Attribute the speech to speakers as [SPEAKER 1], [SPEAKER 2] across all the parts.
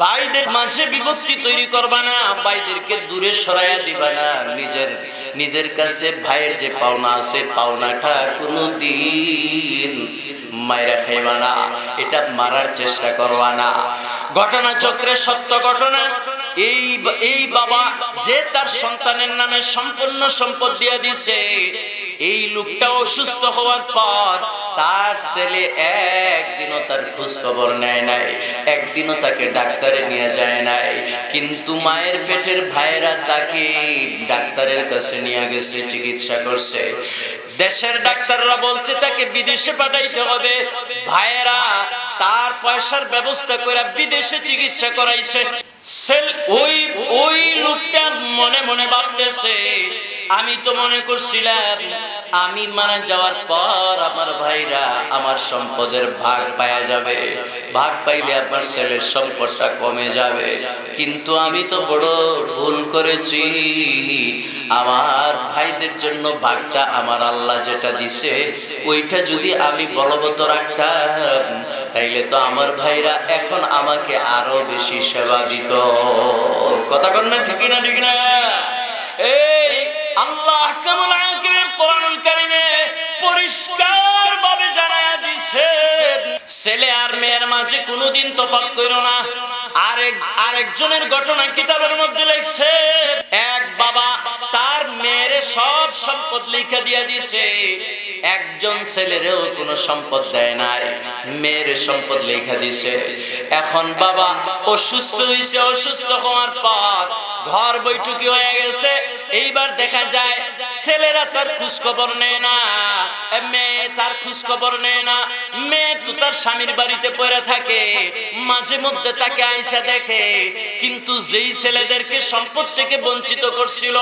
[SPEAKER 1] ভাইদের মাঝে বিভক্তি তৈরি করবা না, ভাইদেরকে দূরে সরাইয়া দিবা না। নিজের কাছে ভাইয়ের যে পাওনা আছে, পাওনাটা কোনোদিন মাইরা খাইবা না, এটা মারার চেষ্টা করবা না। ঘটনা চক্রে সত্য ঘটনা, এই বাবা যে তার সন্তানের নামে সম্পূর্ণ সম্পদ দিয়ে দিছে, এই লোকটা অসুস্থ হওয়ার পর তার ছেলে একদিনও তার খোঁজ খবর নেয় নাই, একদিনও তাকে ডাক্তারে নিয়ে যায় নাই। কিন্তু মায়ের পেটের ভাইয়েরা তাকে ডাক্তারের কাছে নিয়ে গেছে, চিকিৎসা করছে। দেশের ডাক্তাররা বলছে তাকে বিদেশে পাঠাইতে হবে, ভাইয়েরা তার পয়সার ব্যবস্থা করে বিদেশে চিকিৎসা করাইছে। ওই লোকটা মনে মনে ভাবতেছে, আমি তো মনে করছিলাম আমি মারা যাওয়ার পর আমার ভাইরা আমার সম্পদের ভাগ পাওয়া যাবে, ভাগ পাইলে আমার ছেলের সম্পদটা কমে যাবে। কিন্তু আমি তো বড় ভুল করেছি, আমার ভাইদের জন্য ভাগটা আমার আল্লাহ যেটা দিছে ওইটা যদি আমি বলবৎ রাখতাম, তাইলে তো আমার ভাইরা এখন আমাকে আরো বেশি সেবা দিত। কথা কন না, ঠিক না? ঠিক না? এই আল্লাহ আহকামুল হাকিমের কোরআনুল কারীমে পরিষ্কার ভাবে জানায়া দিয়েছে, ছেলে আর মেয়ের মাঝে কোনোদিন তফাৎ কইরো না। আরেকজনের ঘটনা কিতাবের মধ্যে লেখছে, এক বাবা তার মেয়ের সব সম্পদ লিখে দিয়ে দিছে, একজন ছেলেরও কোনো সম্পদ দেয় নাই, মেয়ের সম্পদ লিখে দিছে। এখন বাবা অসুস্থ হয়েছে, অসুস্থ হওয়ার পর ঘর বৈঠকি হয়ে গেছে। এইবার দেখা যায় ছেলেরা তার খোঁজ খবর নেয় না, মেয়ে তার খোঁজ খবর নেয় না। মেয়ে তো তার স্বামীর বাড়িতে পড়ে থাকে, মাঝে মধ্যে তাকে আইসা দেখে। কিন্তু যেই ছেলেদেরকে সম্পদ থেকে বঞ্চিত করছিল,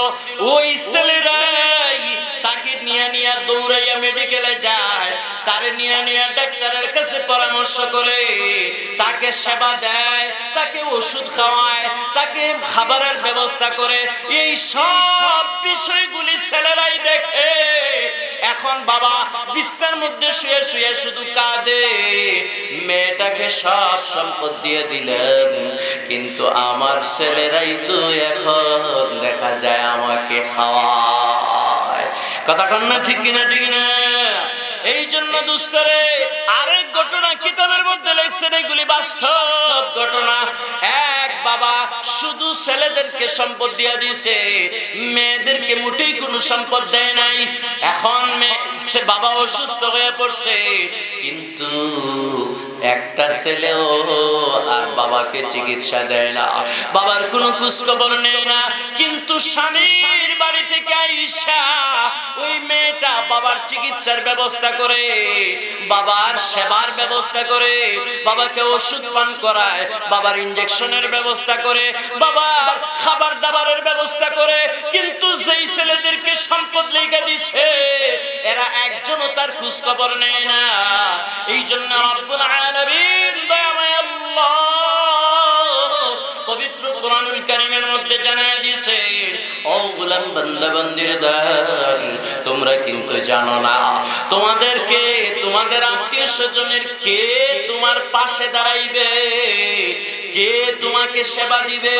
[SPEAKER 1] ওই ছেলেরাই তাকে নিয়ে দৌড়াইয়া মেডিকেলে যায়, তারে নিয়ে ডাক্তারের কাছে পরামর্শ করে, তাকে সেবা দেয়, তাকে ওষুধ খাওয়ায়, তাকে খাবারের ব্যবস্থা করে। এই সব বিষয়গুলি ছেলেরাই দেখে। এখন বাবা বিছানার মধ্যে শুয়ে শুয়ে শুধু কাঁদে, মেয়েটাকে সব সম্পদ দিয়ে দিলেন, কিন্তু আমার ছেলেরাই তো এখন দেখা যায় আমাকে খাওয়ায়। কথা কন না, ঠিক কিনা? ঠিক না? এই জন্য দুস্তরে আরেক ঘটনা কিতাবের মধ্যে লেখছেন, এগুলি বাস্তব ঘটনা। এক বাবা শুধু ছেলেদেরকে সম্পদ দিয়ে দিছে, মেয়েদেরকে মোটেই কোনো সম্পদ দেয় নাই। এখন সে বাবা অসুস্থ হয়ে পড়ছে, কিন্তু একটা ছেলেও আর বাবাকে চিকিৎসা দেয় না, বাবার কোনো খোঁজ খবর নেয় না। কিন্তু স্বামীর বাড়ি থেকে আইসা ওই মেয়েটা বাবার চিকিৎসার ব্যবস্থা করে, বাবার সেবার ব্যবস্থা করে, বাবাকে ওষুধ পান করায়, বাবার ইনজেকশনের ব্যবস্থা করে, বাবার খাবার দাবারের ব্যবস্থা করে। কিন্তু যেই ছেলেদেরকে সম্পদ লেগে দিছে, এরা একজনও তার খোঁজ খবর নেয় না। এই জন্য রব্বুল আলামিন দয়াময় আল্লাহ পবিত্র কোরআনুল কারীমের মধ্যে জানায় দিয়েছে, ও গোলাম বান্দা বান্দির দল, তোমরা কিন্তু জানো না তোমাদেরকে তোমাদের আত্মীয় স্বজনের কে তোমার পাশে দাঁড়াইবে, কে তোমাকে সেবা দিবে,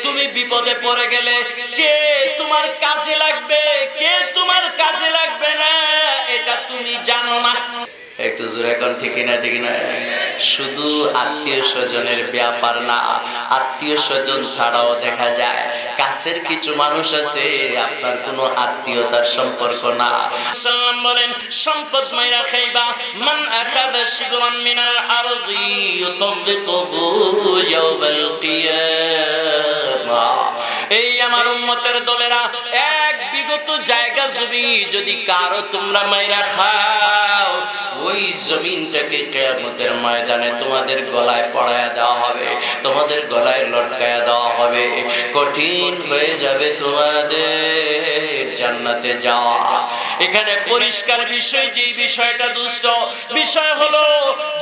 [SPEAKER 1] তুমি বিপদে পড়ে গেলে কে তোমার কাজে লাগবে, কে তোমার কাজে লাগবে না, এটা তুমি জানো না। একটু জোরে কোন, ঠিক না? ঠিক না? শুধু আত্মীয় স্বজনের ব্যাপার না, আত্মীয় স্বজন ছাড়াও দেখা যায় কাছের কিছু মানুষ আছে আপনার কোনো আত্মীয়তার সম্পর্ক না। সাল্লাম বলেন, সম্পদ মাইরা খাইবা, মান আখাযা শিবরান মিনাল আরদি ইউতাবিকুহু ইয়াওমাল কিয়ামাহ। এই আমার উম্মতের দলেরা, এক বিগত জায়গা জমি যদি কারো তোমরা মাইরা খাও, ওই জমিনটাকে কিয়ামতের ময়দানে তোমাদের গলায় পড়ায়া দেওয়া হবে, তোমাদের গলায় লটকায়া দেওয়া হবে। কঠিন হয়ে যাবে তোমাদের জান্নাতে যাওয়া। এখানে পরিষ্কার বিষয়, যে বিষয়টা দুষ্ট বিষয় হলো,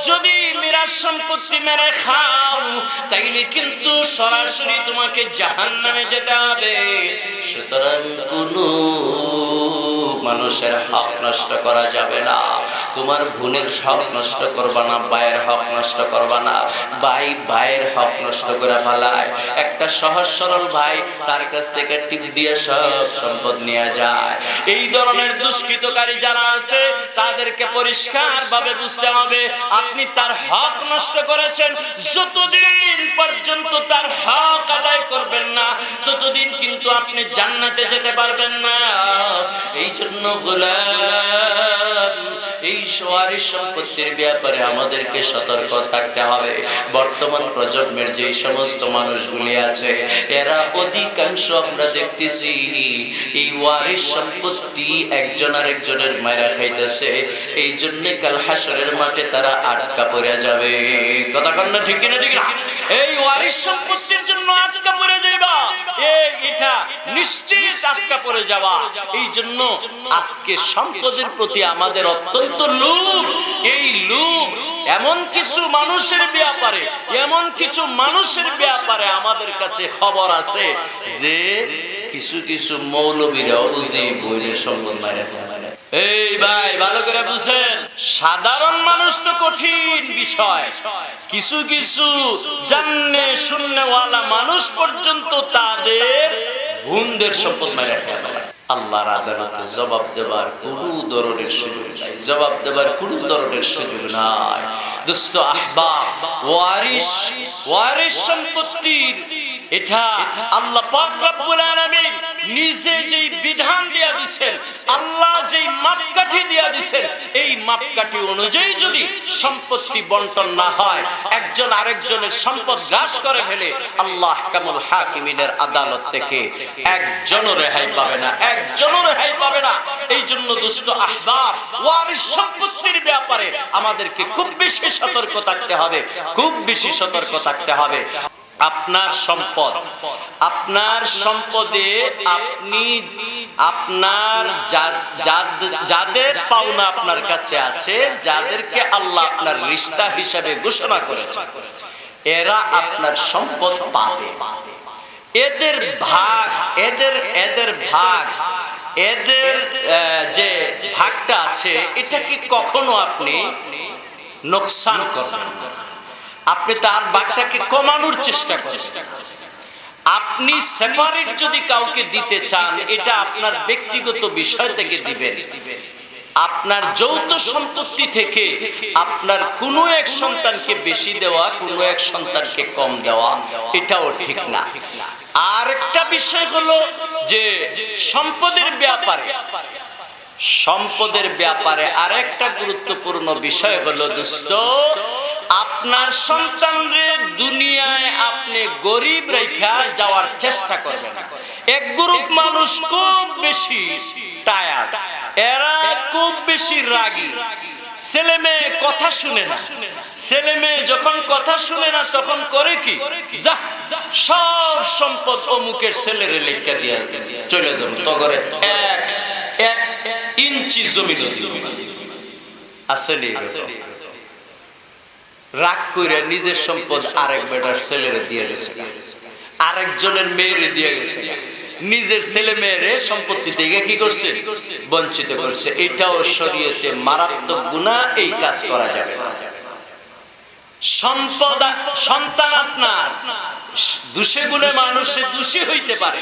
[SPEAKER 1] যদি মিরাজ সম্পত্তি মেরে খাও তাইলে কিন্তু সরাসরি তোমাকে জাহান্নামে যেতে হবে। সুতরাং কোনো মানুষের হক নষ্ট করা যাবে না। তোমার বোনের হক নষ্ট করবা না, ভাইয়ের হক নষ্ট করবা না। ভাইয়ের হক নষ্ট করে ফেলায়, একটা সহজ সরল ভাই তার কাছ থেকে টিপ দিয়ে সব সম্পদ নিয়ে যায়। এই ধরনের দুষ্কৃতকারী যারা আছে তাদেরকে পরিষ্কার ভাবে বুঝতে হবে, আপনি তার হক নষ্ট করেছেন, যতদিন পর্যন্ত তার হক আদায় করবেন না ততদিন কিন্তু আপনি জান্নাতে যেতে পারবেন না। এই জন্য গোলাম, এই ওয়ারিশ সম্পত্তির ব্যাপারে আমাদেরকে সতর্ক থাকতে হবে। বর্তমান প্রজন্মের যে সমস্ত মানুষগুলি আছে এরা অধিকাংশ আমরা দেখতেছি এই ওয়ারিশ সম্পত্তি একজন আরেকজনের মায়েরা খাইতেছে। এই জন্য কাল হাসরের মাঠে তারা আটকা পড়ে যাবে। কথা কন না, ঠিক কিনা? ঠিক না? এই ওয়ারিশ সম্পত্তির জন্য আটকা পড়ে যাইবা, এটা নিশ্চিত আটকা পড়ে যাওয়া। এই জন্য আজকে সম্পদের প্রতি আমাদের অত্যন্ত লোভ। এই লোভ এমন কিছু মানুষের ব্যাপারে আমাদের কাছে খবর আছে যে কিছু মৌলবীরাও বুঝি বইয়ের সম্পদ মারে। এই ভাই ভালো করে বুঝেন, সাধারণ মানুষ তো কঠিন বিষয়, কিছু জাননে শুননেওয়ালা মানুষ পর্যন্ত তাদের বোনদের সম্পদ মারে ফেলে। আল্লাহর আদালতে জবাব দেবার কোনো ধরনের সুযোগ নাই, জবাব দেবার কোনো ধরনের সুযোগ নাই। দোস্ত আহবাব, ওয়ারিশ সম্পত্তির এটা আল্লাহ পাক রব্বুল আলামিন নিজে যেই বিধান দিয়া দিয়েছেন, আল্লাহ যেই মাপকাঠি দিয়া দিয়েছেন, এই মাপকাঠি অনুযায়ী যদি সম্পত্তি বন্টন না হয়, একজন আরেকজনের সম্পদ গ্রাস করে ফেলে, আল্লাহ কামুল হাকিমিনের আদালত থেকে একজনও রেহাই পাবে না, একজনও রেহাই পাবে না। এই জন্য দুষ্ট আহবাব, ওয়ারিশ সম্পত্তির ব্যাপারে আমাদেরকে খুব বেশি সতর্ক থাকতে হবে, খুব বেশি সতর্ক থাকতে হবে। আপনার সম্পদ, আপনার সম্পদে আপনি আপনার যাদের পাওনা আপনার কাছে আছে, যাদেরকে আল্লাহ আপনার রিশতা হিসাবে ঘোষণা করেছে, এরা আপনার সম্পদ পাবে। এদের ভাগ, এদের যে ভাগটা আছে এটাকে কখনো আপনি নোকসান করবেন না। আপনি তার ভাগটাকে কমানোর চেষ্টা করবেন। আপনি সেপারেট যদি কাউকে দিতে চান, এটা আপনার ব্যক্তিগত বিষয় থেকে দিবেন। আপনার যৌথ সম্পত্তি থেকে আপনার কোনো এক সন্তানকে বেশি দেওয়া, কোনো এক সন্তানকে কম দেওয়া, এটাও ঠিক না। আর একটা বিষয় হলো যে সম্পদের ব্যাপারে আরেকটা গুরুত্বপূর্ণ বিষয় হলো দোস্ত, আপনার সন্তানরে দুনিয়ায় আপনি গরিব রেখা যাওয়ার চেষ্টা করবেন না। এক গ্রুপ মানুষ খুব বেশি টায়ার্ড, এরা খুব বেশি রাগী, ছেলে মেয়ে কথা শুনে না। ছেলে মেয়ে যখন কথা শুনে না তখন করে কি, যা সব সম্পদ অমুকের ছেলেরে লেখা দিয়ে চলে যাবো, তো করে এক ইঞ্চি জমি আসলে রাগ করে নিজের সম্পদ আরেক বেটার ছেলেরে দিয়ে গেছে, আরেকজনের মেয়েরে দিয়ে গেছে, নিজের ছেলে মেয়েরে সম্পত্তি থেকে কি করছে, বঞ্চিত করছে। এটাও শরীয়তে মারাত্মক গুনাহ, এই কাজ করা যাবে না। সন্তান আপনার দোষে গুণে মানুষে দোষী হইতে পারে,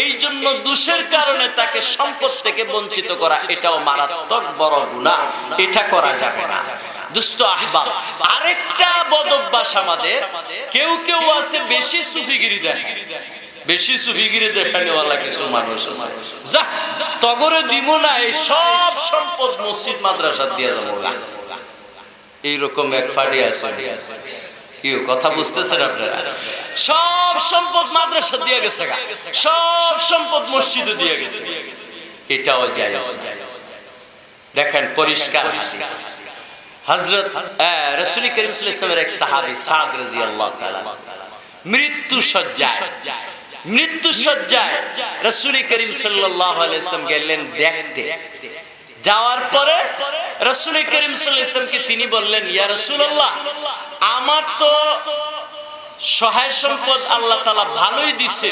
[SPEAKER 1] এই জন্য দোষের কারণে তাকে সম্পদ থেকে বঞ্চিত করা এটাও মারাত্মক বড় গুনাহ, এটা করা যাবে না। দুষ্ট আহবাব, আরেকটা বদঅভ্যাস আমাদের, কেউ আছে বেশি সুফিগিরি দেখে, বেশি সুফিগিরি দেখানেওয়ালা কিছু মানুষ আছে, যা তগরে দিব না, এই সব সম্পদ মসজিদ মাদ্রাসা দিয়ে যাবো, এইরকম এক ফাড়ি আছে। কি কথা বুঝতেছেন আপনারা? সব সম্পদ মাদ্রাসা দিয়ে গেছে, সব সম্পদ মসজিদে দিয়ে গেছে, এটাও জায়েজ। দেখেন পরিষ্কার হাদিস, হযরত রাসূল করিম সাল্লাল্লাহু আলাইহি ওয়াসাল্লামের এক সাহাবী সাদ রাদিয়াল্লাহু তাআলা মৃত্যু সজ্জায় রাসূল করিম সাল্লাল্লাহু আলাইহি ওয়াসাল্লাম গেলেন দেখতে। যাওয়ার পরে রাসূল করিম সাল্লাল্লাহু আলাইহি ওয়াসাল্লামকে তিনি বললেন, ইয়া রাসূলুল্লাহ, আমার তো সহায় সম্পদ আল্লাহ তাআলা ভালোই দিছে,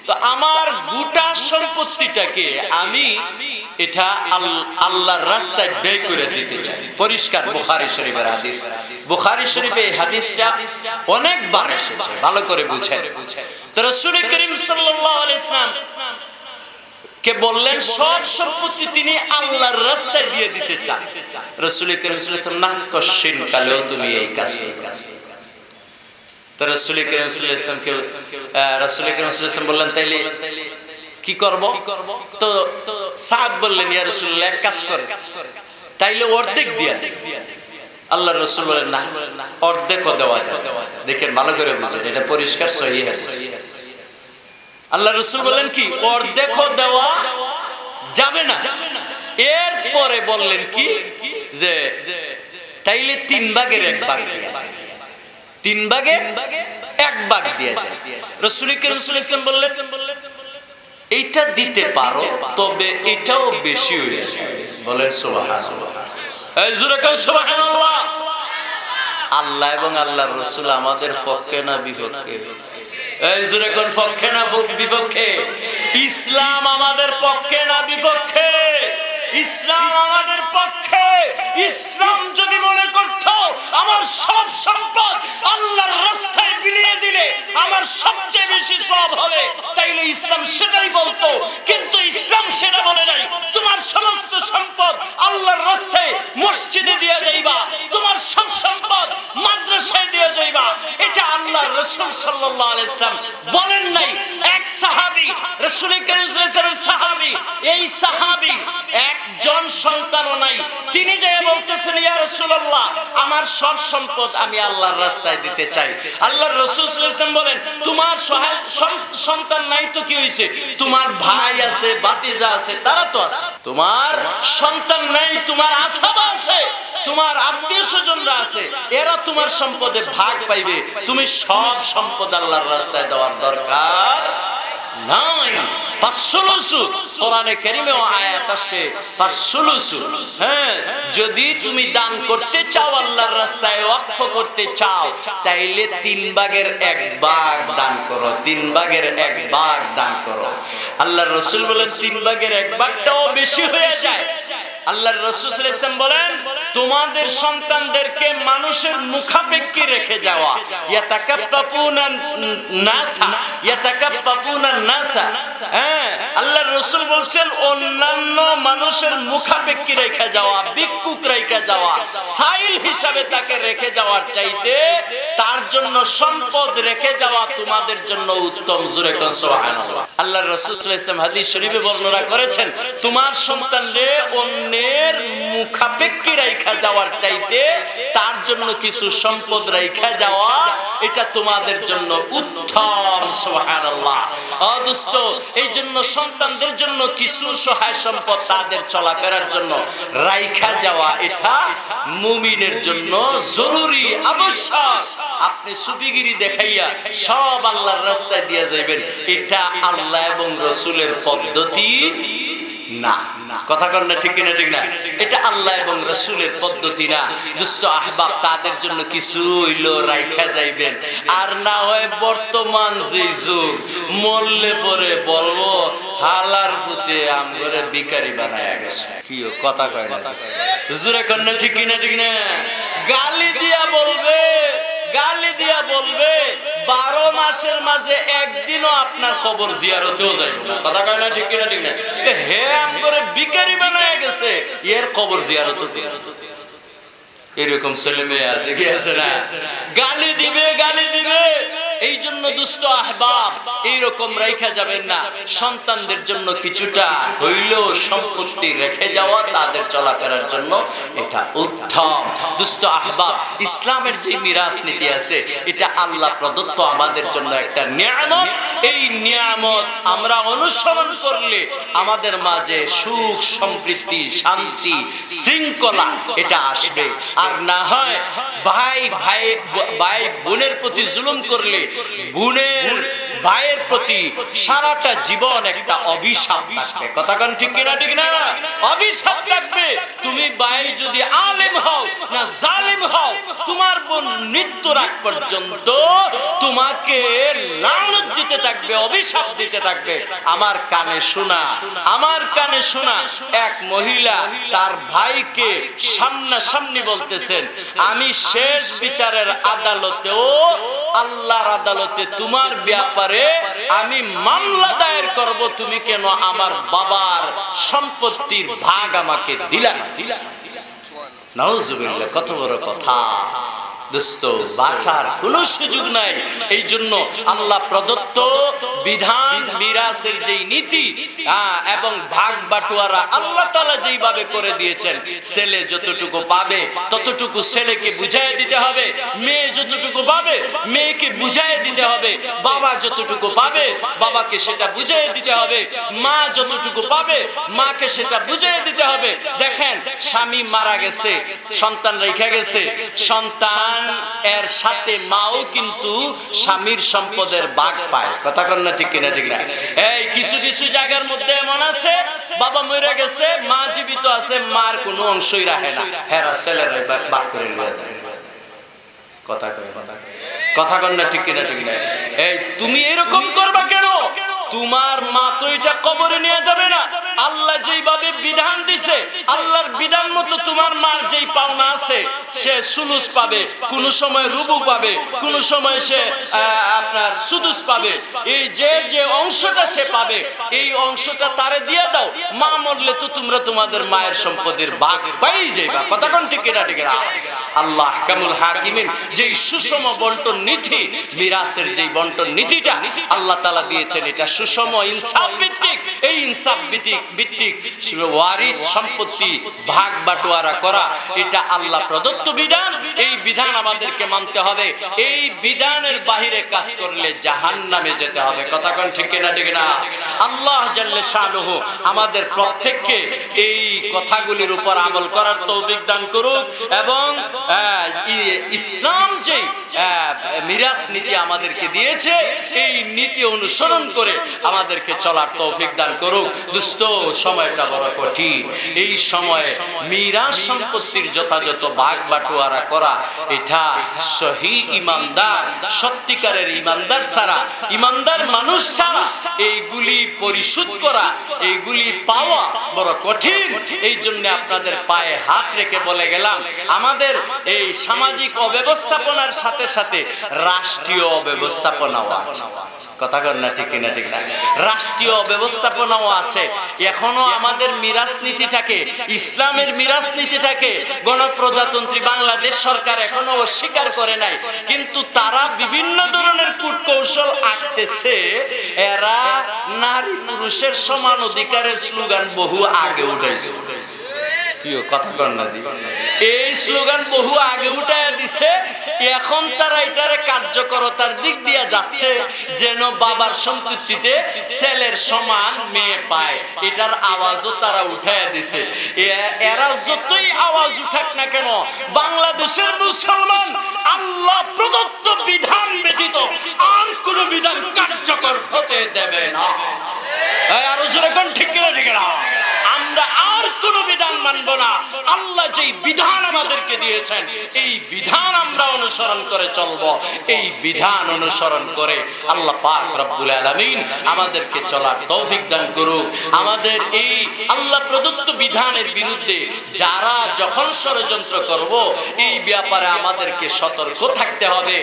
[SPEAKER 1] তো আমার গোটা সম্পত্তিটাকে আমি এটা আল্লাহর রাস্তায় ব্যয় করে দিতে চাই। পরিষ্কার বুখারী শরীফের হাদিস। বুখারী শরীফে এই হাদিসটা অনেকবার এসেছে, ভালো করে বুঝেন। তো রাসূল করিম সাল্লাল্লাহু আলাইহি ওয়াসাল্লাম কে বললেন সব সম্পত্তি তিনি আল্লাহর রাস্তায় দিয়ে দিতে চান। রাসূল করিম সাল্লাল্লাহু আলাইহি ওয়াসাল্লাম না কশিন কালেও তুমি এই কাজ। তো রাসূল করিম সাল্লাল্লাহু আলাইহি ওয়াসাল্লাম বললেন তাইলে কি করব? তো সাদ বললেন ইয়া রাসূলুল্লাহ এক কাজ করেন, তাইলে অর্ধেক দিয়া দেন। আল্লাহর রাসূল বলেন না, অর্ধেকও দেওয়া যাবে। দেখেন ভালো করে বুঝেন, এটা পরিষ্কার সহিহ হাদিস। আল্লাহর রাসূল বলেন কি অর্ধেকও দেওয়া যাবে না। এরপরে বললেন কি যে তাইলে 3 ভাগের 1 ভাগ, 3 ভাগের 1 ভাগ দিয়ে যায়। রাসূল করিম সাল্লাল্লাহু আলাইহি ওয়াসাল্লাম বললেন এইটা দিতে পারো, তবে এটাও বেশি হয়ে যায়। বলেন সুবহানাল্লাহ। এই জোরে কাও সুবহানাল্লাহ। আল্লাহ এবং আল্লাহর রাসূল আমাদের পক্ষে না বিপক্ষে? এই জোরে কোন পক্ষে না বিপক্ষে? ইসলাম আমাদের পক্ষে না বিপক্ষে? ইসলাম আমাদের পক্ষে। ইসলাম যদি মনে করত আমার সব সম্পদ আল্লাহর রাস্তায় বিলিয়ে দিলে আমার সবচেয়ে বেশি সওয়াব হবে, তাইলে ইসলাম সেটাই বলতো। কিন্তু ইসলাম সেটা বলে নাই তোমার সমস্ত সম্পদ আল্লাহর রাস্তায় মসজিদে দিয়ে যাইবা, তোমার সব সম্পদ মাদ্রাসায় দিয়ে যাইবা। এটা আল্লাহর রাসূল সাল্লাল্লাহু আলাইহি ওয়াসাল্লাম বলেন নাই। এক সাহাবী, রাসূল করিম সাল্লাল্লাহু আলাইহি ওয়াসাল্লামের সাহাবী, এই সাহাবী একজন সন্তানও নাই, তিনি যে বলতেছেন ইয়া রাসূলুল্লাহ আমার সব সম্পদ আমি আল্লাহর রাস্তায় দিতে চাই। আল্লাহর রাসূল সাল্লাল্লাহু আলাইহি ওয়াসাল্লাম বলেন তোমার সন্তান নাই তো কি হইছে? তোমার ভাই আছে, ভাতিজা আছে, তারা তো আছে। তোমার সন্তান নাই, তোমার আসাবা আছে, তোমার আত্মীয়স্বজনরা আছে, এরা তোমার সম্পদে ভাগ পাইবে। তুমি সব সম্পদ আল্লাহর রাস্তায় দেওয়ার দরকার নাই। কোরআনে কারীমেও আয়াত আছে ফাসসুলুসু। হ্যাঁ, যদি তুমি দান করতে চাও আল্লাহর রাস্তায় ওয়াকফ করতে চাও, তাইলে 3 ভাগের 1 ভাগ দান করো। 3 ভাগের 1 ভাগ দান করো। আল্লাহর রাসূল বলেন 3 ভাগের 1 ভাগটাও বেশি হয়ে যায়। আল্লাহর রাসূল সাল্লাল্লাহু আলাইহি ওয়াসাল্লাম বলেন তোমাদের সন্তানদেরকে মানুষের মুখাপেক্ষী রেখে যাওয়া। ইয়াতাকাফফাফুনা নাসা। হ্যাঁ, আল্লাহর রাসূল বলছেন অন্যান্য মানুষের মুখাপেক্ষী রেখে যাওয়া, ভিক্ষুক রেখে যাওয়া, সাইল হিসাবে তাকে রেখে যাওয়ার চাইতে তার জন্য সম্পদ রেখে যাওয়া তোমাদের জন্য উত্তম। জোরে কোন সুবহানাল্লাহ। আল্লাহর রাসূল সাল্লাল্লাহু আলাইহি ওয়াসাল্লাম হাদিস শরীফে বর্ণনা করেছেন তোমার সন্তানরে অন্যের মুখাপেক্ষী রেখে যাওয়ার চাইতে তার জন্য কিছু সম্পদ রেখে যাওয়া এটা তোমাদের জন্য উত্তম। সুবহানাল্লাহ। ও দোস্ত, এই জন্য সন্তানদের জন্য কিছু সহায় সম্পদ তাদের চলাফেরার জন্য রাইখা যাওয়া এটা মুমিনের জন্য জরুরি, আবশ্যক। আপনি সুফিগিরি দেখাইয়া সব আল্লাহর রাস্তায় দিয়ে যাইবেন, এটা আল্লাহ এবং রাসূলের পদ্ধতি না। কথা কন না, ঠিক কিনা? ঠিক না? এটা আল্লাহ এবং রাসূলের পদ্ধতি না। দুষ্ট আহবাব, তাদের জন্য কিছু হইলো রাইখা যাইবেন। আর না হয় বর্তমান যে যুগ, মরলে পরে বলবো হালার ফুতে আমগরে ভিখারি বানায়া গেছে। কি কথা কয় না? জোরে কন না, ঠিক কিনা? ঠিক না? গালি দিয়া বলবে, গালি দিয়া বলবে 12 মাসের মাঝে একদিনও আপনার খবর জিয়ারতেও যাইবে না। কথা কয় না, ঠিক কিনা? ঠিক না? হে আমগরে ভিখারি বানায়া গেছে, এর খবর জিয়ারত এরকম ছেলে মেয়ে আছে কি আছে না? গালি দিবে, গালি দিবে। এই জন্য দুষ্ট আহবাব এইরকম রেখা যাবেন না। সন্তানদের জন্য কিছুটা হইলেও সম্পত্তি রেখে যাওয়া তাদের চলাফেরার জন্য এটা উত্তম। দুষ্ট আহবাব, ইসলামের যে মিরাস নীতি আছে এটা আল্লাহ প্রদত্ত আমাদের জন্য একটা নিয়ামত। এই নিয়ামত আমরা অনুসরণ করলে আমাদের মাঝে সুখ, সমৃদ্ধি, শান্তি, শৃঙ্খলা এটা আসবে। আর না হয় ভাই বোনের প্রতি জুলুম করলে বোনের ভাইয়ের প্রতি সারাটা জীবন একটা অভিশাপ থাকবে। কথা কোন ঠিক কিনা? ঠিক না? অভিশাপ থাকবে। তুমি ভাই যদি আলেম হও না জালেম হও, তোমার বোন মৃত্যুর আগ পর্যন্ত তোমাকে লানত দিতে থাকবে, অভিশাপ দিতে থাকবে। আমার কানে শোনা, আমার কানে শোনা এক মহিলা তার ভাইকে সামনাসামনি বলতেছেন, আমি শেষ বিচারের আদালতেও, আল্লাহর আদালতে তোমার ব্যাপারে আমি মামলা দায়ের করব, তুমি কেন আমার বাবার সম্পত্তির ভাগ আমাকে দিলা না? নাউজুবিল্লাহ, কত বড় কথা। দোস্ত, বাঁচার কোনো সুযোগ নাই। এই জন্য আল্লাহ প্রদত্ত বিধান, মিরাসের যেই নীতি এবং ভাগ বাটোয়ারা আল্লাহ তাআলা যেইভাবে করে দিয়েছেন, ছেলে যতটুকু পাবে ততটুকু ছেলেকে বুঝাইয়া দিতে হবে, মেয়ে যতটুকু পাবে মেয়েকে বুঝাইয়া দিতে হবে, বাবা যতটুকু পাবে বাবাকে সেটা বুঝাইয়া দিতে হবে, মা যতটুকু পাবে মাকে সেটা বুঝাইয়া দিতে হবে। দেখেন, স্বামী মারা গেছে, সন্তান রেখে গেছে, সন্তান এর সাথে মাও কিন্তু স্বামীর সম্পদের ভাগ পায়। কথা কন না ঠিক কিনা? ঠিক না? এই কিছু কিছু জায়গার মধ্যে এমন আছে, বাবা মরে গেছে, মা জীবিত আছে, মার কোনো অংশই রাখে না, হেরা ছেলেরা ভাগ করে নিয়ে যায়। কথা কয়, কথা কন না ঠিক কিনা? ঠিক না? এই তুমি এরকম করবা কেন? তোমার মা তো এটা কবরে নিয়ে যাবে না। আল্লাহ যেইভাবে বিধান দিছে, আল্লাহর বিধান মতো তোমার মার যেই পাওনা আছে, সে সুলুস পাবে, কোন সময় রুবু পাবে, কোন সময় সে আপনার সুদুস পাবে। এই যে যে অংশটা সে পাবে, এই অংশটা তারে দিয়ে দাও। মা মরলে তো তোমরা তোমাদের মায়ের সম্পদের ভাগ পাই যাইবা। কথা কোন ঠিক কিনা? ঠিক না? আল্লাহ আহকামুল হাকিমিন যেই সুষম বন্টন নীতি, মিরাসের যেই বন্টন নীতিটা আল্লাহ তাআলা দিয়েছেন, এটা সুষম ইনসাফ ভিত্তিক। এই ইনসাফ ভিত্তিক ওয়ারিস সম্পত্তি ভাগ বাটোয়ারা করা, এটা আল্লাহ প্রদত্ত বিধান। এই বিধান আমাদেরকে মানতে হবে। এই বিধানের বাহিরে কাজ করলে জাহান্নামে যেতে হবে। কথা কোন ঠিক কিনা? ঠিক না? আল্লাহ জাল্লে শানুহু আমাদের প্রত্যেককে এই কথাগুলির উপর আমল করার তৌফিক দান করুক, এবং ইসলাম যে মিরাস নীতি আমাদেরকে দিয়েছে, এই নীতি অনুসরণ করে আমাদেরকে চলার তৌফিক দান করুক। দোস্ত, সময়টা বড় কঠিন। এই সময়ে মিরাস সম্পত্তির যথাযথ ভাগ বাটোয়ারা করা, এটা সহি ইমানদার, সত্যিকারের ইমানদার ছাড়া, ইমানদার মানুষ ছাড়া এইগুলি পরিশোধ করা, এইগুলি পাওয়া বড় কঠিন। এই জন্য আপনাদের পায়ে হাত রেখে বলে গেলাম, আমাদের এই সামাজিক অব্যবস্থাপনার সাথে সাথে রাষ্ট্রীয় অব্যবস্থাপনাও আছে। কথা কন না ঠিক কিনা? ঠিক না? রাষ্ট্রীয় ব্যবস্থাপনাও আছে। এখনো আমাদের মিরাস নীতিটাকে, ইসলামের মিরাস নীতিটাকে গণপ্রজাতন্ত্রী বাংলাদেশ সরকার এখনো অস্বীকার করে নাই, কিন্তু তারা বিভিন্ন ধরনের কূটকৌশল আঁকতেছে। এরা নারী পুরুষের সমান অধিকারের স্লোগান বহু আগে উঠাইছে। কথা কন না? এই স্লোগান বহু আগে উঠাইয়া দিছে। এখন তারা এটারে কার্যকরতার দিক দিয়ে যাচ্ছে, যেন বাবার সম্পত্তিতে ছেলের সমান মেয়ে পায়। এটার আওয়াজও তারা উঠাইয়া দিছে। এরা যতই আওয়াজ উঠাক না কেন, বাংলাদেশের মুসলমান আল্লাহ প্রদত্ত বিধান ব্যতীত আর কোন বিধান কার্যকর হতে দেবে না। আরো জোরে কোন ঠিক কিনা? ঠিক না? আমরা আর কোন বিধান মানব না। আল্লাহ যেই বিধান আমাদেরকে দিয়েছেন, এই বিধান আমরা অনুসরণ করে চলব। এই বিধান অনুসরণ করে আল্লাহ পাক রব্বুল আলামিন আমাদেরকে চলার তৌফিক দান করুক। আমাদের এই আল্লাহ প্রদত্ত বিধানের বিরুদ্ধে যারা যখন ষড়যন্ত্র করব, এই ব্যাপারে আমাদেরকে সতর্ক থাকতে হবে।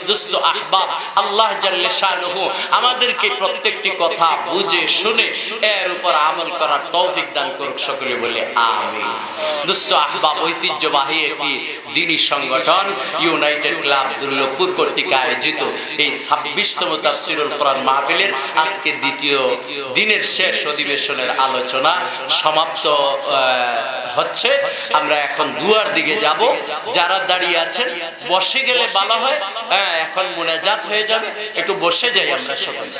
[SPEAKER 1] দোস্ত আহবাব, আল্লাহ জাল্লে শানুহু আমাদেরকে প্রত্যেকটি কথা বুঝে শুনে এর উপর আমল করার তৌফিক দান করুক। সকলে বলে আমিন। দোস্ত আহবাব, ঐতিহ্যবাহী একটি দ্বীনি সংগঠন ইউনাইটেড ক্লাব দুর্লভপুর কর্তৃক আয়োজিত এই 26তম তাফসীরুল কোরআন মাহফিলের আজকে দ্বিতীয় দিনের শেষ অধিবেশনের আলোচনা সমাপ্ত হচ্ছে। আমরা এখন দুয়ার দিকে যাব। যারা দাঁড়িয়ে আছেন বসে গেলে ভালো হয়। এখন মুনাজাত হয়ে যাবে, একটু বসে যাই আমরা সকলে।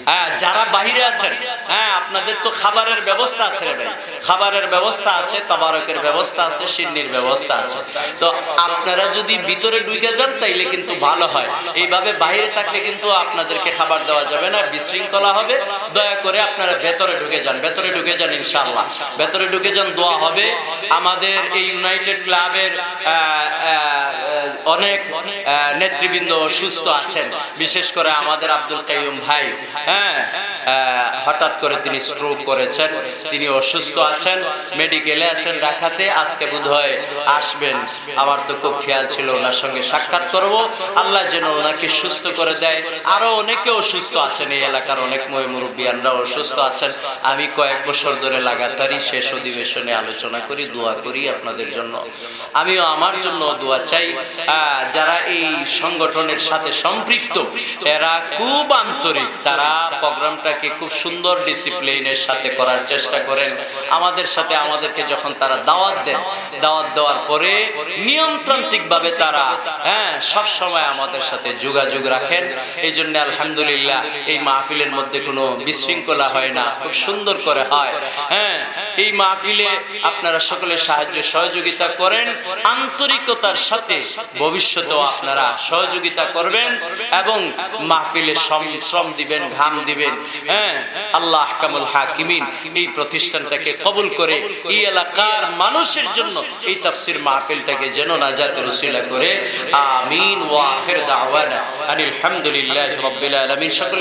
[SPEAKER 1] হ্যাঁ, যারা বাইরে আছেন, হ্যাঁ আপনাদের তো খাবারের ব্যবস্থা আছে রে ভাই, খাবারের ব্যবস্থা আছে, তাবারকের ব্যবস্থা আছে, সিন্নির ব্যবস্থা আছে। তো আপনারা যদি ভিতরে ঢুকে যান তাইলে কিন্তু ভালো হয়। এইভাবে বাইরে থাকলে কিন্তু আপনাদেরকে খাবার দেওয়া যাবে না, বিশৃঙ্খলা হবে। দয়া করে আপনারা ভেতরে ঢুকে যান, ভেতরে ঢুকে যান, ইনশাআল্লাহ ভেতরে ঢুকে যান, দোয়া হবে। আমাদের এই ইউনাইটেড ক্লাবের অনেক নেতৃবৃন্দ সুস্থ আছেন, বিশেষ করে আমাদের আব্দুল কাইয়ুম ভাই, হ্যাঁ হঠাৎ করে তিনি স্ট্রোক করেছেন, তিনি অসুস্থ আছেন, মেডিকেলে আছেন ঢাকাতে। আজকে বোধহয় আসবেন, আমার তো খুব খেয়াল ছিল ওনার সঙ্গে সাক্ষাৎ করব। আল্লাহ যেন ওনাকে সুস্থ করে দেয়। আরো অনেকে অসুস্থ আছেন, এই এলাকার অনেক মুরব্বিয়ানরা অসুস্থ আছেন। আমি কয়েক বছর ধরে লাগাতারই শেষ অধিবেশনে আলোচনা করি, দোয়া করি আপনাদের জন্য, আমিও আমার জন্য দোয়া চাই। যারা এই সংগঠনের সাথে সম্পৃক্ত এরা খুব আন্তরিক, তারা প্রোগ্রামটাকে খুব সুন্দর ডিসিপ্লিনের সাথে করার চেষ্টা করেন। আমাদের সাথে আমাদেরকে যখন তারা দাওয়াত দেন, দাওয়াত দেওয়ার পরে নিয়মতান্ত্রিক ভাবে তারা সব সময় আমাদের সাথে যোগাযোগ রাখেন। এই জন্য আলহামদুলিল্লাহ এই মাহফিলের মধ্যে কোনো বিশৃঙ্খলা হয় না, খুব সুন্দর করে হয়। এই মাহফিলে আপনারা সকলে সাহায্য সহযোগিতা করেন আন্তরিকতার সাথে, ভবিষ্যতেও আপনারা সহযোগিতা করবেন এবং মাহফিলে শ্রম দিবেন, ঘাম দিবেন। আল্লাহ আহকামুল হাকিমিন এই প্রতিষ্ঠানটাকে কবুল করে এই এলাকার মানুষের জন্য এই তাফসীর মাহফিলটাকে যেন নাজাতের উসিলা করে। আমিন ওয়া আখির দাওয়ানা আলহামদুলিল্লাহি রাব্বিল আলামিন। সকলে